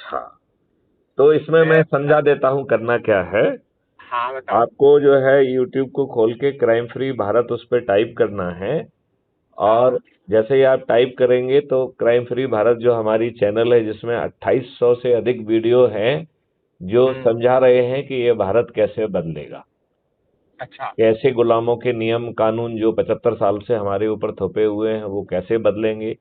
अच्छा, तो इसमें मैं समझा देता हूँ करना क्या है। हाँ बताओ। आपको जो है यूट्यूब को खोल के क्राइम फ्री भारत उस पर टाइप करना है। और हाँ। जैसे ही आप टाइप करेंगे तो क्राइम फ्री भारत जो हमारी चैनल है, जिसमें 2800 से अधिक वीडियो हैं जो हम्म। समझा रहे हैं कि ये भारत कैसे बदलेगा, अच्छा। कैसे गुलामों के नियम कानून जो 75 साल से हमारे ऊपर थोपे हुए हैं वो कैसे बदलेंगे,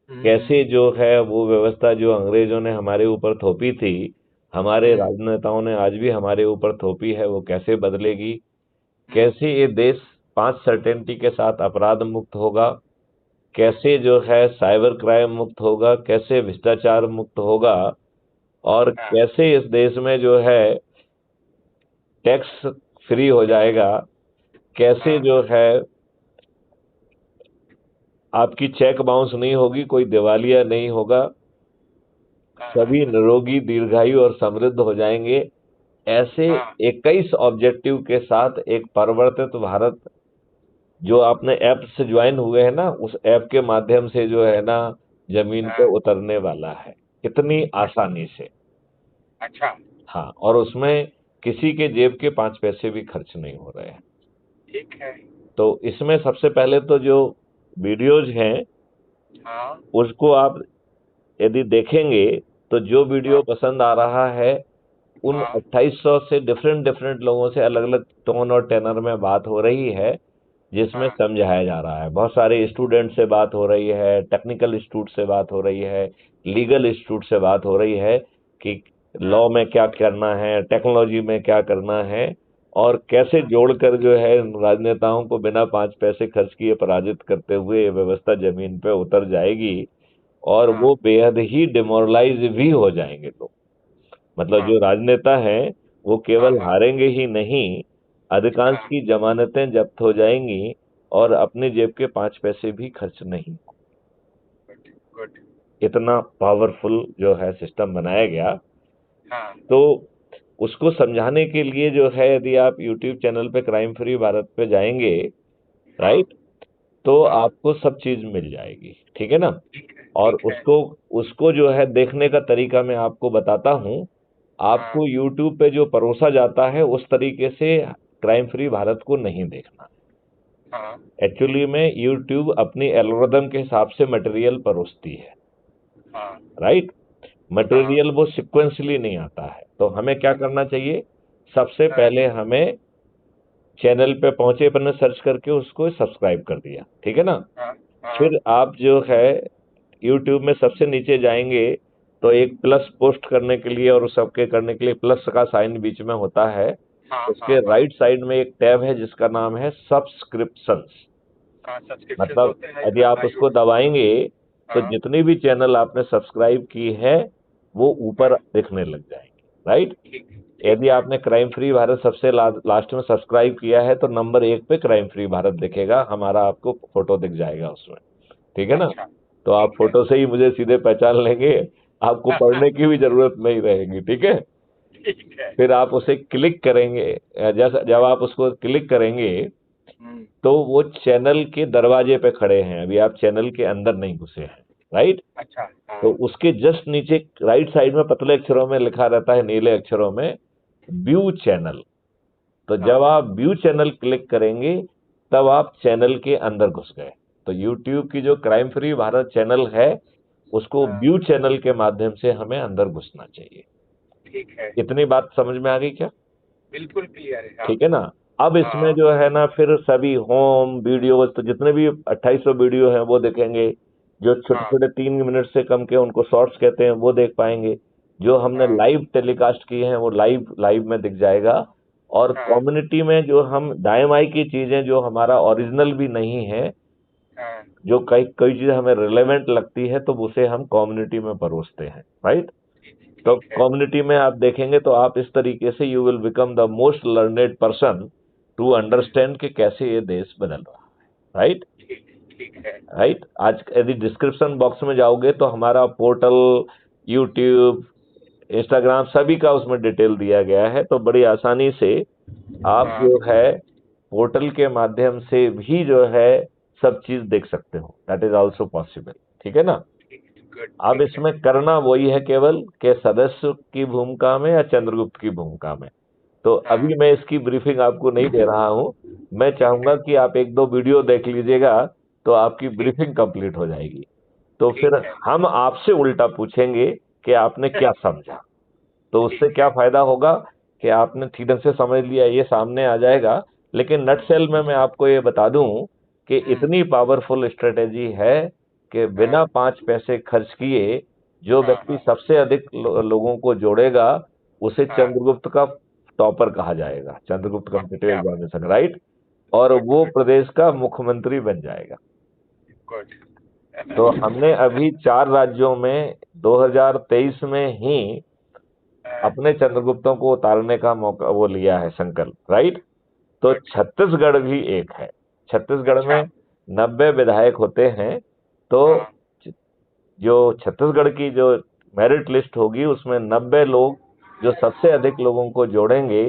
कैसे हम्म। जो है वो व्यवस्था जो अंग्रेजों ने हमारे ऊपर थोपी थी, हमारे हम्म। राजनेताओं ने आज भी हमारे ऊपर थोपी है, वो कैसे बदलेगी, हम्म। कैसे ये देश 5 सर्टेनिटी के साथ अपराध मुक्त होगा, कैसे जो है साइबर क्राइम मुक्त होगा, कैसे भ्रष्टाचार मुक्त होगा, और हाँ। कैसे इस देश में जो है टैक्स फ्री हो जाएगा, कैसे हाँ। जो है आपकी चेक बाउंस नहीं होगी, कोई दिवालिया नहीं होगा, हाँ। हाँ। सभी निरोगी दीर्घायु और समृद्ध हो जाएंगे। ऐसे हाँ। 21 ऑब्जेक्टिव के साथ एक परिवर्तित भारत जो आपने ऐप से ज्वाइन हुए हैं ना, उस ऐप के माध्यम से जो है ना जमीन पे हाँ। उतरने वाला है, इतनी आसानी से। अच्छा। हाँ, और उसमें किसी के जेब के 5 पैसे भी खर्च नहीं हो रहे हैं। ठीक है। तो इसमें सबसे पहले तो जो वीडियोज हैं हाँ। उसको आप यदि देखेंगे तो जो वीडियो हाँ। पसंद आ रहा है, उन हाँ। 2800 से डिफरेंट डिफरेंट लोगों से अलग अलग टोन और टेनर में बात हो रही है, जिसमें हाँ। समझाया जा रहा है। बहुत सारे स्टूडेंट से बात हो रही है, टेक्निकल इंस्टीट्यूट से बात हो रही है, लीगल इंस्टीट्यूट से बात हो रही है कि हाँ। लॉ में क्या करना है, टेक्नोलॉजी में क्या करना है, और कैसे हाँ। जोड़कर जो है राजनेताओं को बिना 5 पैसे खर्च किए पराजित करते हुए ये व्यवस्था जमीन पे उतर जाएगी। और हाँ। वो बेहद ही डिमोरलाइज भी हो जाएंगे लोग। मतलब हाँ। जो राजनेता हैं वो हाँ। केवल हाँ। हारेंगे ही नहीं, अधिकांश हाँ। की जमानतें जब्त हो जाएंगी और अपने जेब के 5 पैसे भी खर्च नहीं। गुड। गुड। इतना पावरफुल जो है सिस्टम बनाया गया। हाँ। तो उसको समझाने के लिए जो है, यदि आप यूट्यूब चैनल पे क्राइम फ्री भारत पे जाएंगे, हाँ। राइट, तो हाँ। आपको सब चीज मिल जाएगी, ठीक है ना। ठीक है। और ठीक है। उसको उसको जो है देखने का तरीका मैं आपको बताता हूँ। हाँ। आपको यूट्यूब पे जो परोसा जाता है उस तरीके से क्राइम फ्री भारत को नहीं देखना। हाँ। एक्चुअली में यूट्यूब अपनी एल्गोरिदम के हिसाब से मटेरियल परोसती है, हाँ। राइट। हाँ। मटेरियल वो सिक्वेंसली नहीं आता है। तो हमें क्या करना चाहिए, सबसे हाँ। पहले हमें चैनल पे पहुंचे, अपने सर्च करके उसको सब्सक्राइब कर दिया, ठीक है ना। हाँ। हाँ। फिर आप जो है यूट्यूब में सबसे नीचे जाएंगे तो एक प्लस पोस्ट करने के लिए और सबके करने के लिए प्लस का साइन बीच में होता है। हाँ। हाँ। उसके हाँ। राइट साइड में एक टैब है जिसका नाम है सब्सक्रिप्शंस। हाँ सब्सक्रिप्शन मतलब होते हैं। यदि आप उसको दबाएंगे तो हाँ। जितनी भी चैनल आपने सब्सक्राइब की है वो ऊपर हाँ। दिखने लग जाएंगे, राइट। ठीक। यदि ठीक है। आपने क्राइम फ्री भारत सबसे लास्ट में सब्सक्राइब किया है तो नंबर 1 पे क्राइम फ्री भारत दिखेगा, हमारा आपको फोटो दिख जाएगा उसमें, ठीक है ना। अच्छा। तो आप ठीक है। फोटो से ही मुझे सीधे पहचान लेंगे, आपको पढ़ने की भी जरूरत नहीं रहेगी, ठीक है। ठीक है। फिर आप उसे क्लिक करेंगे, जैसा जब आप उसको क्लिक करेंगे हम्म। तो वो चैनल के दरवाजे पे खड़े हैं, अभी आप चैनल के अंदर नहीं घुसे हैं, राइट। अच्छा। तो हाँ। उसके जस्ट नीचे राइट साइड में पतले अक्षरों में लिखा रहता है, नीले अक्षरों में, व्यू चैनल। तो जब हाँ। आप व्यू चैनल क्लिक करेंगे तब आप चैनल के अंदर घुस गए। तो यूट्यूब की जो क्राइम फ्री भारत चैनल है उसको हाँ। व्यू चैनल के माध्यम से हमें अंदर घुसना चाहिए। ठीक है। इतनी बात समझ में आ गई क्या? बिल्कुल क्लियर है। हाँ। ठीक है ना। अब इसमें हाँ। जो है ना फिर सभी होम वीडियोस, तो जितने भी 2800 वीडियो हैं वो देखेंगे। जो छोटे हाँ। छोटे 3 मिनट से कम के उनको शॉर्ट्स कहते हैं वो देख पाएंगे। जो हमने हाँ। लाइव टेलीकास्ट किए हैं वो लाइव लाइव में दिख जाएगा। और हाँ। कम्युनिटी में जो हम दाएं बाएं की चीजें जो हमारा ओरिजिनल भी नहीं है, हाँ। जो कई कई चीजें हमें रिलेवेंट लगती है तो उसे हम कम्युनिटी में परोसते हैं, राइट। ठीक। तो ठीक है। कम्युनिटी में आप देखेंगे तो आप इस तरीके से you will become the most learned person to understand कि कैसे ये देश बदल रहा है, राइट। ठीक। ठीक है। राइट, आज यदि डिस्क्रिप्शन बॉक्स में जाओगे तो हमारा पोर्टल, यूट्यूब, इंस्टाग्राम सभी का उसमें डिटेल दिया गया है। तो बड़ी आसानी से आप हाँ। जो है पोर्टल के माध्यम से भी जो है सब चीज देख सकते हो, दैट इज ऑल्सो पॉसिबल, ठीक है ना। ठीक। गुड। अब इसमें करना वही है केवल कि सदस्य की भूमिका में या चंद्रगुप्त की भूमिका में। तो हाँ। अभी मैं इसकी ब्रीफिंग आपको नहीं दे रहा हूं, मैं चाहूंगा कि आप एक दो वीडियो देख लीजिएगा तो आपकी ब्रीफिंग कंप्लीट हो जाएगी। तो ठीक फिर है। हम आपसे उल्टा पूछेंगे कि आपने क्या समझा। तो उससे ठीक क्या है। फायदा होगा कि आपने ठीक ढंग से समझ लिया, ये सामने आ जाएगा। लेकिन नटसेल में मैं आपको ये बता दूं कि इतनी पावरफुल स्ट्रेटेजी है कि बिना 5 पैसे खर्च किए जो व्यक्ति सबसे अधिक लोगों को जोड़ेगा उसे हाँ। चंद्रगुप्त का टॉपर कहा जाएगा, चंद्रगुप्त कॉम्पिटिटिव क्या बात। Examination, right. और गुड वो गुड प्रदेश का मुख्यमंत्री बन जाएगा। गुड। तो हमने अभी 4 राज्यों में 2023 में ही अपने चंद्रगुप्तों को उतारने का मौका वो लिया है संकल्प, राइट। तो गुड। छत्तीसगढ़ भी एक है। छत्तीसगढ़ अच्छा। में 90 विधायक होते हैं। तो हाँ। जो छत्तीसगढ़ की जो मेरिट लिस्ट होगी उसमें 90 लोग जो सबसे अधिक लोगों को जोड़ेंगे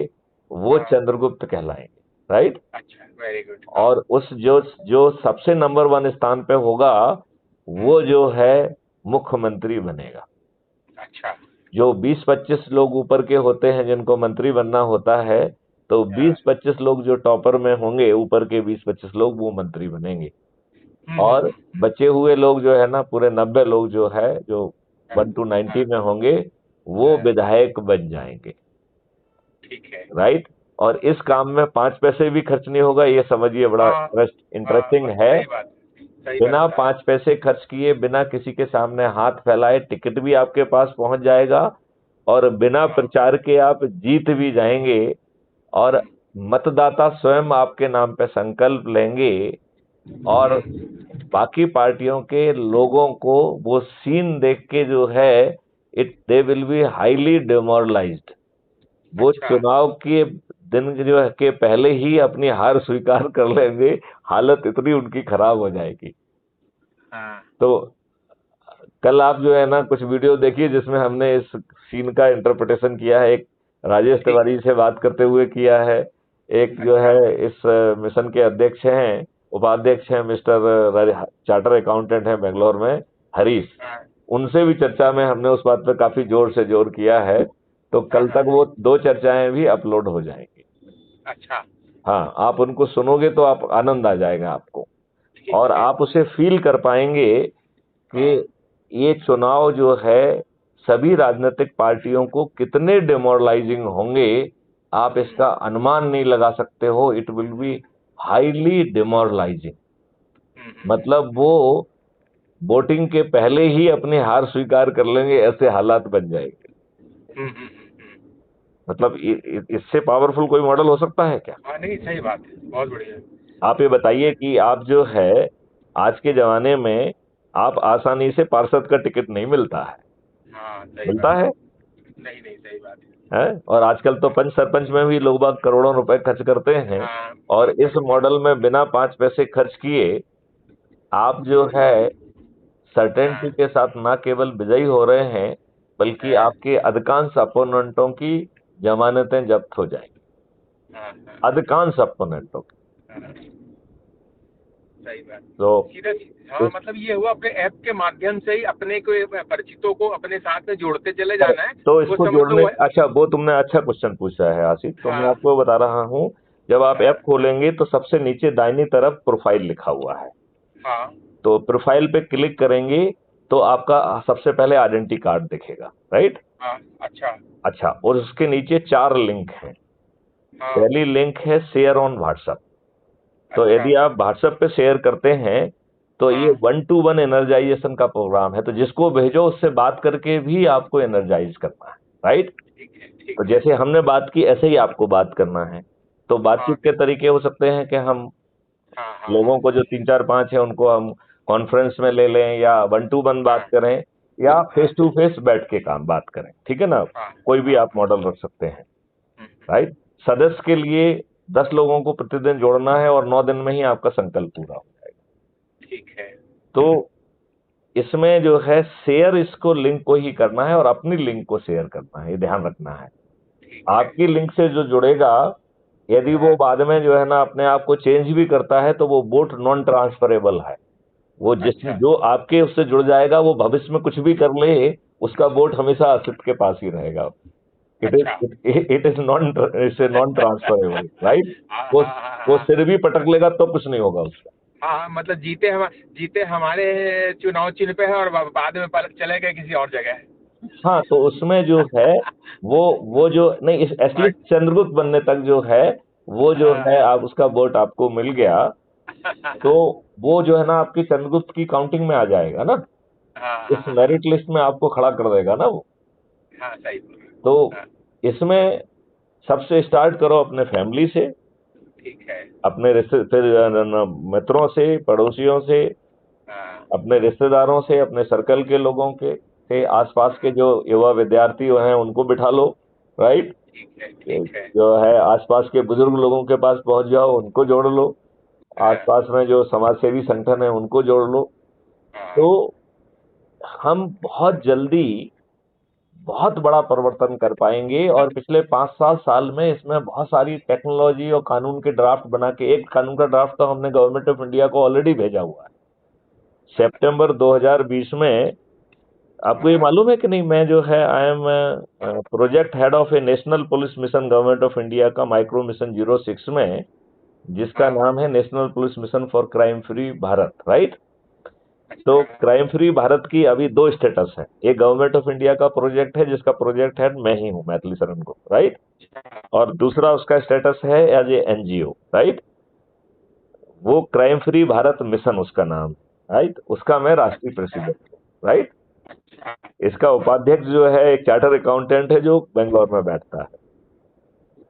वो हाँ। चंद्रगुप्त कहलाएंगे, राइट। अच्छा, वेरी गुड। हाँ। और उस जो जो सबसे नंबर 1 स्थान पे होगा वो जो है मुख्यमंत्री बनेगा। अच्छा। जो 20-25 लोग ऊपर के होते हैं जिनको मंत्री बनना होता है, तो 20-25 लोग जो टॉपर में होंगे, ऊपर के 20-25 लोग वो मंत्री बनेंगे। और बचे हुए लोग जो है ना, पूरे 90 लोग जो है, जो 1 to 90 में होंगे, वो विधायक बन जाएंगे, ठीक है। राइट। और इस काम में 5 पैसे भी खर्च नहीं होगा, ये समझिए, बड़ा हाँ। इंटरेस्टिंग है। सही बात। सही बिना बात। 5 पैसे खर्च किए, बिना किसी के सामने हाथ फैलाए टिकट भी आपके पास पहुंच जाएगा और बिना प्रचार के आप जीत भी जाएंगे। और मतदाता स्वयं आपके नाम पे संकल्प लेंगे और बाकी पार्टियों के लोगों को वो सीन देख के जो है, दे विल बी हाईली डिमोरलाइज्ड। वो अच्छा। चुनाव के दिन जो है के पहले ही अपनी हार स्वीकार कर लेंगे, हालत इतनी उनकी खराब हो जाएगी। हाँ। तो कल आप जो है ना कुछ वीडियो देखिए जिसमें हमने इस सीन का इंटरप्रिटेशन किया है। एक राजेश तिवारी से बात करते हुए किया है, एक जो है इस मिशन के अध्यक्ष हैं, उपाध्यक्ष हैं, मिस्टर चार्टर अकाउंटेंट हैं बेंगलोर में, हरीश, उनसे भी चर्चा में हमने उस बात पे काफी जोर से जोर किया है। तो कल तक वो 2 चर्चाएं भी अपलोड हो जाएंगी। अच्छा। हाँ, आप उनको सुनोगे तो आप आनंद आ जाएगा आपको, ठीक और है। आप उसे फील कर पाएंगे कि ये चुनाव जो है सभी राजनीतिक पार्टियों को कितने डिमोरलाइजिंग होंगे, आप इसका अनुमान नहीं लगा सकते हो। It will be highly demoralising. मतलब वो वोटिंग के पहले ही अपनी हार स्वीकार कर लेंगे, ऐसे हालात बन जाएंगे। मतलब इससे पावरफुल कोई मॉडल हो सकता है क्या? हाँ, नहीं, सही बात है, बहुत बढ़िया। आप ये बताइए कि आप जो है आज के जमाने में आप आसानी से पार्षद का टिकट नहीं मिलता है, हाँ, सही मिलता बात है? नहीं, नहीं, सही बात है। और आजकल तो पंच सरपंच में भी लोग बाग करोड़ों रुपए खर्च करते हैं। हाँ, और बहुत इस बढ़िया। मॉडल में बिना 5 पैसे खर्च किए आप जो है सर्टेनिटी के साथ ना केवल विजयी हो रहे हैं, बल्कि आपके अधिकांश अपोनेंटों की जमानतें जब्त हो जाएंगी, अधिकांश अपोनेंटों की। सही बात। तो सीधा। हाँ, मतलब ये हुआ अपने ऐप के माध्यम से ही अपने को परिचितों को अपने साथ में जोड़ते चले जाना है। तो वो इसको समझ लो जोड़ने, अच्छा वो तुमने अच्छा क्वेश्चन पूछा है आसिफ, तो मैं हाँ। आपको बता रहा हूँ। जब आप ऐप खोलेंगे तो सबसे नीचे दाहिनी तरफ प्रोफाइल लिखा हुआ है। हाँ। तो प्रोफाइल पे क्लिक करेंगे तो आपका सबसे पहले आइडेंटिटी कार्ड दिखेगा, राइट। हाँ। अच्छा। अच्छा, और उसके नीचे 4 लिंक हैं। हाँ। पहली लिंक है शेयर ऑन व्हाट्सएप। तो अच्छा। यदि आप व्हाट्सएप पे शेयर करते हैं तो ये हाँ। 1-to-1 एनर्जाइजेशन का प्रोग्राम है। तो जिसको भेजो उससे बात करके भी आपको एनर्जाइज करना है, राइट। ठीक है। ठीक तो है। जैसे हमने बात की ऐसे ही आपको बात करना है। तो हाँ। बातचीत के तरीके हो सकते हैं कि हम हाँ। हाँ। लोगों को जो 3-4-5 है उनको हम कॉन्फ्रेंस में ले लें, या 1-to-1 बात करें, या फेस टू फेस बैठ के काम बात करें, ठीक है ना। हाँ। कोई भी आप मॉडल रख सकते हैं, राइट। सदस्य के लिए 10 लोगों को प्रतिदिन जोड़ना है और 9 दिन में ही आपका संकल्प पूरा हो जाएगा। ठीक है। तो इसमें जो है शेयर, इसको लिंक को ही करना है और अपनी लिंक को शेयर करना है, ये ध्यान रखना है। आपकी लिंक से जो जुड़ेगा, यदि वो बाद में जो है ना अपने आप को चेंज भी करता है तो वो वोट नॉन ट्रांसफरेबल है। वो जिस जो आपके उससे जुड़ जाएगा वो भविष्य में कुछ भी कर ले, उसका वोट हमेशा असित के पास ही रहेगा। It is non transferable, right. हाँ वो हाँ हाँ वो हाँ सिर भी पटक लेगा तो कुछ नहीं होगा उसका। हाँ, मतलब जीते हमारे चुनाव चिन्ह पे है और बाद में पलट चले गए किसी और जगह। हाँ, तो उसमें जो है वो जो नहीं, इस एटलीस्ट चंद्रगुप्त बनने तक जो है वो जो है, आप उसका वोट आपको मिल गया तो वो जो है ना आपकी चंद्रगुप्त की काउंटिंग में आ जाएगा ना, हाँ इस हाँ हाँ मेरिट लिस्ट में आपको खड़ा कर देगा ना वो। हाँ, सही बोल रहे तो हो। हाँ, इसमें सबसे स्टार्ट करो अपने फैमिली से, ठीक है। अपने रिश्ते, फिर मित्रों से, पड़ोसियों से, हाँ अपने रिश्तेदारों से, अपने सर्कल के लोगों के से, आसपास के जो युवा विद्यार्थी हैं उनको बिठा लो, राइट। ठीक है ठीक है। जो है आसपास के बुजुर्ग लोगों के पास पहुंच जाओ, उनको जोड़ लो। हाँ आसपास में जो समाज सेवी संगठन है उनको जोड़ लो। तो हाँ हम बहुत जल्दी बहुत बड़ा परिवर्तन कर पाएंगे। और पिछले 5-7 साल में इसमें बहुत सारी टेक्नोलॉजी और कानून के ड्राफ्ट बना के, एक कानून का ड्राफ्ट तो हमने गवर्नमेंट ऑफ इंडिया को ऑलरेडी भेजा हुआ है सितंबर 2020 में। आपको ये हाँ मालूम है कि नहीं, मैं जो है I am project head of A national police mission government of India का, माइक्रो मिशन 06 में, जिसका हाँ। नाम है national police mission for crime free Bharat, right. तो अच्छा क्राइम फ्री भारत की अभी 2 स्टेटस है। एक गवर्नमेंट ऑफ इंडिया का प्रोजेक्ट है जिसका प्रोजेक्ट हेड मैं ही हूं, मैथिली शरण गुप्ता, राइट। अच्छा और दूसरा उसका स्टेटस है एज ए एनजीओ, राइट। वो क्राइम फ्री भारत मिशन उसका नाम, राइट। उसका मैं राष्ट्रीय अच्छा प्रेसिडेंट हूँ, राइट। अच्छा। इसका उपाध्यक्ष जो है एक चार्टर अकाउंटेंट है जो बेंगलोर में बैठता है।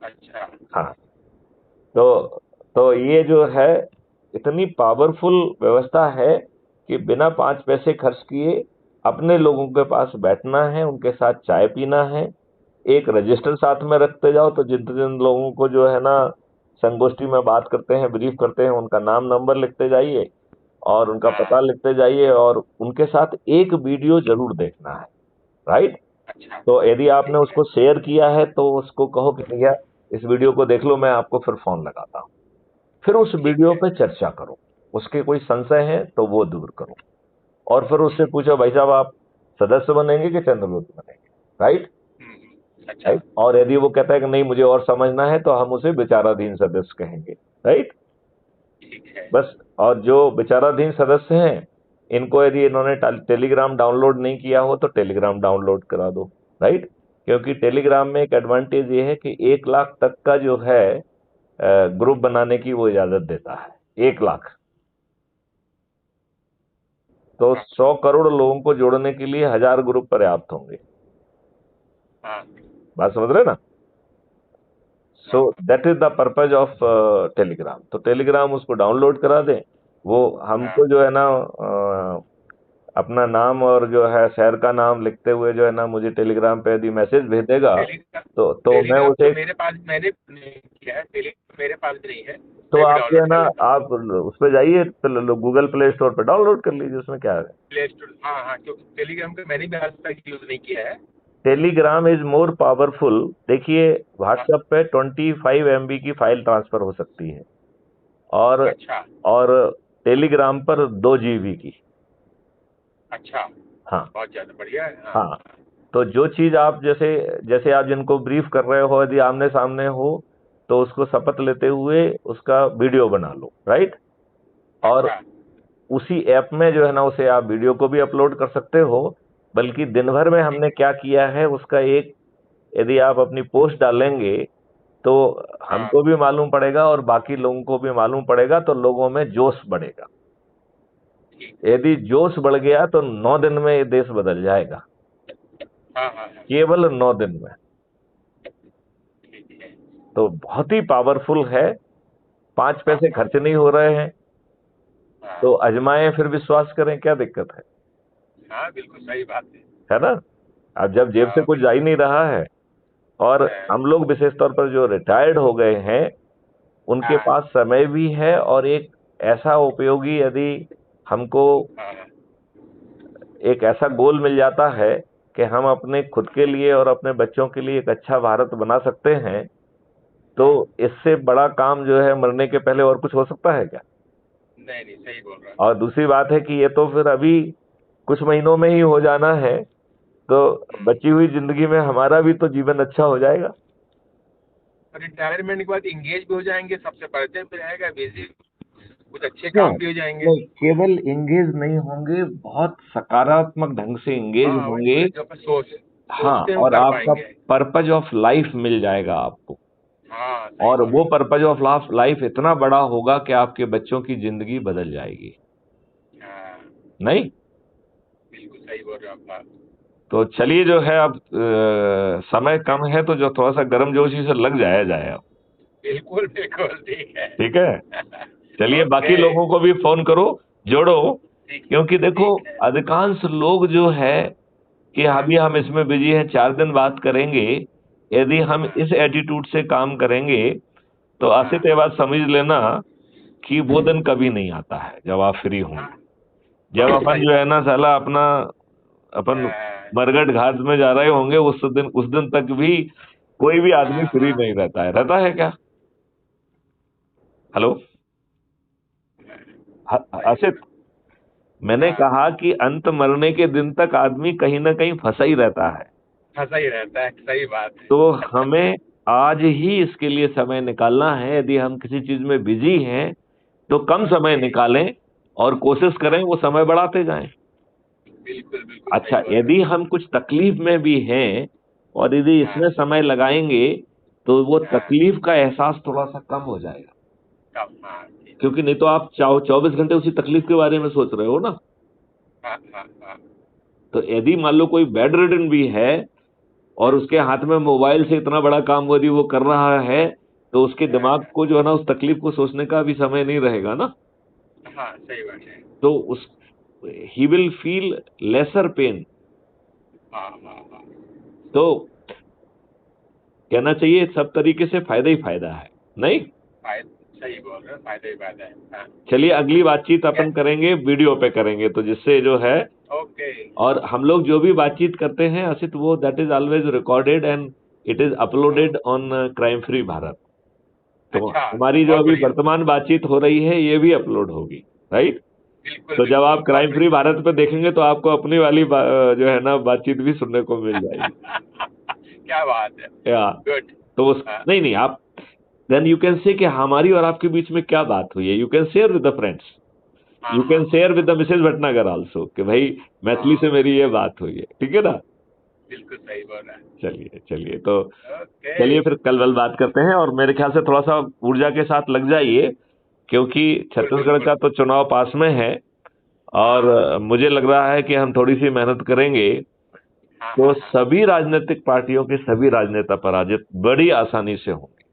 अच्छा हाँ। तो ये जो है इतनी पावरफुल व्यवस्था है कि बिना 5 पैसे खर्च किए अपने लोगों के पास बैठना है, उनके साथ चाय पीना है। एक रजिस्टर साथ में रखते जाओ, तो जिन जिन लोगों को जो है ना संगोष्ठी में बात करते हैं, ब्रीफ करते हैं, उनका नाम नंबर लिखते जाइए और उनका हाँ पता लिखते जाइए, और उनके साथ एक वीडियो जरूर देखना है, राइट। अच्छा तो यदि आपने ठीक है। उसको शेयर किया है तो उसको कहो कि भैया इस वीडियो को देख लो, मैं आपको फिर फोन लगाता हूँ। फिर उस ठीक वीडियो है। पे चर्चा करो, उसके कोई संशय है तो वो दूर करो, और फिर उससे पूछो भाई साहब आप सदस्य बनेंगे कि चंद्रगुप्त बनेंगे, राइट। अच्छा राइट। और यदि वो कहता है कि नहीं मुझे और समझना है, तो हम उसे विचाराधीन सदस्य कहेंगे, राइट। ठीक है। बस। और जो विचाराधीन सदस्य हैं, इनको यदि इन्होंने टेलीग्राम डाउनलोड नहीं किया हो तो टेलीग्राम डाउनलोड करा दो, राइट। क्योंकि टेलीग्राम में एक एडवांटेज ये है कि 1 लाख तक का जो है ग्रुप बनाने की वो इजाजत देता है, 1 लाख। तो हाँ 100 करोड़ लोगों को जोड़ने के लिए 1000 ग्रुप पर्याप्त होंगे। हाँ बात समझ रहे ना। सो हाँ that is the purpose of Telegram. तो टेलीग्राम उसको डाउनलोड करा दें। वो हाँ। हमको जो है ना अपना नाम और जो है शहर का नाम लिखते हुए जो है ना मुझे टेलीग्राम पे यदि मैसेज भेजेगा, टेलीग्राम तो मैं टेलीग्राम तो उसे, मेरे पास मैंने नहीं किया है, टेलीग्राम मेरे पास भी नहीं है। तो मैं भी आप जो है डाउनलोड ना कर लेता हूँ। आप उस पर जाइए, गूगल प्ले स्टोर पे डाउनलोड कर लीजिए, उसमें क्या है। प्ले स्टोर, हाँ हाँ, क्योंकि टेलीग्राम का मैंने भी आज तक यूज नहीं किया है। Telegram is more powerful. देखिए, हाँ, व्हाट्सएप पे 25 MB की फाइल ट्रांसफर हो सकती है, और अच्छा और टेलीग्राम पर 2 GB की। अच्छा, हाँ। बहुत ज्यादा बढ़िया है। हाँ हाँ। तो जो चीज आप जैसे जैसे आप जिनको ब्रीफ कर रहे हो, यदि आमने सामने हो, तो उसको शपथ लेते हुए उसका वीडियो बना लो, राइट। और अच्छा उसी ऐप में जो है ना उसे आप वीडियो को भी अपलोड कर सकते हो। बल्कि दिन भर में ठीक। हमने क्या किया है उसका एक, यदि आप अपनी पोस्ट डालेंगे तो हाँ हमको भी मालूम पड़ेगा और बाकी लोगों को भी मालूम पड़ेगा, तो लोगों में जोश बढ़ेगा। ठीक है। यदि जोश बढ़ गया तो 9 दिन में ये देश बदल जाएगा, हाँ हाँ हाँ, केवल 9 दिन में। ठीक है। तो बहुत ही पावरफुल है, 5 पैसे हाँ खर्च नहीं हो रहे हैं। हाँ तो अजमाएं फिर विश्वास करें, क्या दिक्कत हाँ, बिल्कुल सही बात है। है ना। अब जब जेब से हाँ कुछ जा ही बिल्कुल। नहीं रहा है, और हाँ हम लोग विशेष तौर पर जो रिटायर्ड हो गए हैं उनके हाँ पास समय भी है, और एक ऐसा उपयोगी, यदि हमको हाँ एक ऐसा गोल मिल जाता है कि हम अपने खुद के लिए और अपने बच्चों के लिए एक अच्छा भारत बना सकते हैं, तो हाँ, इससे बड़ा काम जो है मरने के पहले और कुछ हो सकता है क्या। नहीं नहीं, सही बोल रहा है। और दूसरी बात है कि ये तो फिर अभी कुछ महीनों में ही हो जाना है, तो बची हुई जिंदगी में हमारा भी तो जीवन अच्छा हो जाएगा। रिटायरमेंट के बाद इंगेज भी हो जाएंगे, सबसे परिचय भी रहेगा, बिजी, कुछ अच्छे नहीं काम भी हो जाएंगे। नहीं, केवल एंगेज नहीं होंगे, बहुत सकारात्मक ढंग से एंगेज हाँ, वही होंगे। जो अपन हाँ, सोचते हैं वो और कर आपका पाएंगे। पर्पज ऑफ लाइफ मिल जाएगा आपको, हाँ, सही और बोल वो रहे पर्पज ऑफ लाइफ इतना बड़ा होगा कि आपके बच्चों की जिंदगी बदल जाएगी। हैं। हाँ, नहीं बिल्कुल सही बोल रहे हो आप। तो चलिए, जो है अब समय कम है, तो जो थोड़ा सा गर्मजोशी से लग जाया जाए अब। बिल्कुल बिल्कुल, ठीक है। ठीक है, चलिए, बाकी ओके, लोगों को भी फोन करो, जोड़ो, ठीक क्योंकि देखो ठीक है। अधिकांश लोग जो है कि अभी हम इसमें बिजी हैं, 4 दिन बात करेंगे। यदि हम इस एटीट्यूड से काम करेंगे तो हाँ आसित, ये बात समझ लेना कि वो दिन कभी नहीं आता है जब आप फ्री हाँ, होंगे। जब अपन सही जो है बात। ना साला अपना अपन बरगद घाट में जा रहे होंगे, उस दिन तक भी कोई भी आदमी फ्री नहीं रहता है। रहता है क्या? हेलो सही आसित, बात। मैंने हाँ, कहा कि अंत मरने के दिन तक आदमी कहीं ना कहीं फंसा ही रहता है। फंसा ही रहता है, सही बात तो है। हमें आज ही इसके लिए समय निकालना है। यदि हम किसी चीज में बिजी हैं तो कम समय ओके, निकालें और कोशिश करें हाँ, वो समय बढ़ाते जाएं। बिल्कुल बिल्कुल सही अच्छा, बोल रहे यदि हम कुछ तकलीफ में भी हैं और यदि हो। हाँ इसमें समय लगाएंगे तो वो हाँ, तकलीफ का एहसास थोड़ा सा कम हो जाएगा। कब, हाँ ठीक। क्योंकि नहीं तो आप 24 घंटे उसी तकलीफ के बारे में सोच रहे हो ना। हाँ हाँ हाँ तो यदि मान लो कोई बेड रिडन भी है और उसके हाथ में मोबाइल से इतना बड़ा काम यदि वो कर रहा है, तो उसके दिमाग हाँ, को जो है ना उस तकलीफ को सोचने का भी समय नहीं रहेगा ना। हाँ, सही बात है। तो उस he will feel lesser pain. हाँ हाँ हाँ, तो कहना चाहिए सब तरीके से फायदा ही फायदा है। नहीं, सही बोल रहे हो, फायदा ही फायदा है। हाँ, चलिए, अगली बातचीत अपन करेंगे, वीडियो पे करेंगे, तो जिससे जो है, ओके, और हम लोग जो भी बातचीत करते हैं असित, वो that is always recorded and it is uploaded on crime free Bharat. तो अच्छा, हमारी जो बहुत अभी बढ़िया। वर्तमान बातचीत हो रही है ये भी अपलोड होगी, राइट। बिल्कुल तो जब बिल्कुल, आप बहुत क्राइम फ्री बढ़िया। भारत पे देखेंगे तो आपको अपनी वाली जो है ना बातचीत भी सुनने को मिल जाएगी। क्या बात है। या गुड। तो उस हाँ नहीं नहीं, आप देन यू कैन से कि हमारी और आपके बीच में क्या बात हुई है। You can share with the friends, हाँ यू हाँ can share with the Mrs Bhatnagar also कि भाई मैथिली हाँ, से मेरी ये बात हुई है। ठीक है ना? बिल्कुल सही बोल रहा है। चलिए चलिए, तो ओके, चलिए फिर कल बात करते हैं, और मेरे ख्याल से थोड़ा सा ऊर्जा के साथ लग जाइए, क्योंकि बिल्कुल छत्तीसगढ़ बिल्कुल। का तो चुनाव पास में है। और हाँ मुझे लग रहा है कि हम थोड़ी सी मेहनत करेंगे हाँ तो हाँ हाँ, सभी राजनीतिक पार्टियों के सभी राजनेता पराजित बड़ी आसानी से होंगे,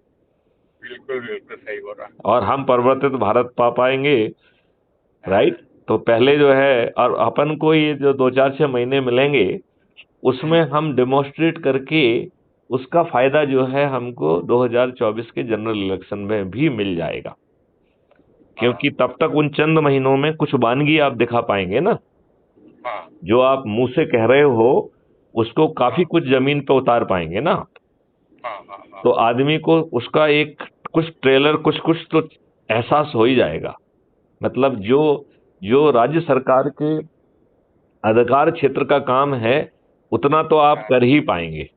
बिल्कुल बिल्कुल सही बोल रहा है। और हम परिवर्तित भारत पा पाएंगे, हाँ, राइट। तो पहले जो है, और अपन को ये जो 2 4 6 महीने मिलेंगे उसमें हम डेमोन्स्ट्रेट करके उसका फायदा जो है हमको 2024 के जनरल इलेक्शन में भी मिल जाएगा। हाँ क्योंकि तब तक उन चंद महीनों में कुछ वानगी आप दिखा पाएंगे ना, हाँ जो आप मुंह से कह रहे हो उसको काफी हाँ कुछ जमीन पे उतार पाएंगे ना। हाँ हाँ हाँ, तो आदमी को उसका एक कुछ ट्रेलर कुछ कुछ तो एहसास हो ही जाएगा। मतलब जो जो राज्य सरकार के अधिकार क्षेत्र का काम है उतना तो आप हाँ कर ही पाएंगे।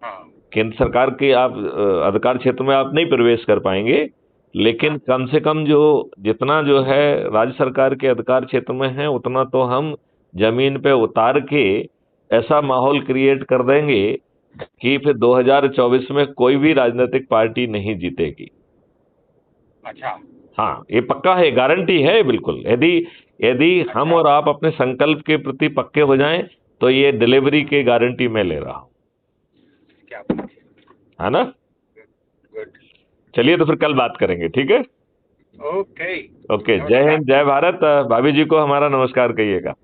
हाँ केंद्र सरकार के आप अधिकार क्षेत्र में आप नहीं प्रवेश कर पाएंगे, लेकिन हाँ, कम से कम जो जितना जो है राज्य सरकार के अधिकार क्षेत्र में है उतना तो हम जमीन पे उतार के ऐसा माहौल क्रिएट कर देंगे कि फिर 2024 में कोई भी राजनीतिक पार्टी नहीं जीतेगी। अच्छा हाँ, ये पक्का है, गारंटी है बिल्कुल। यदि यदि हम अच्छा, और आप अपने संकल्प के प्रति पक्के हो जाएं तो ये डिलीवरी की गारंटी मैं ले रहा हूं, क्या बात है ना। है। गुड। चलिए, तो फिर कल बात करेंगे, ठीक है। ओके, ओके, जय नमस्कार। हिंद, जय भारत। भाभी जी को हमारा नमस्कार कहिएगा।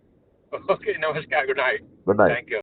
ओके, नमस्कार, good night. Good night. Thank you.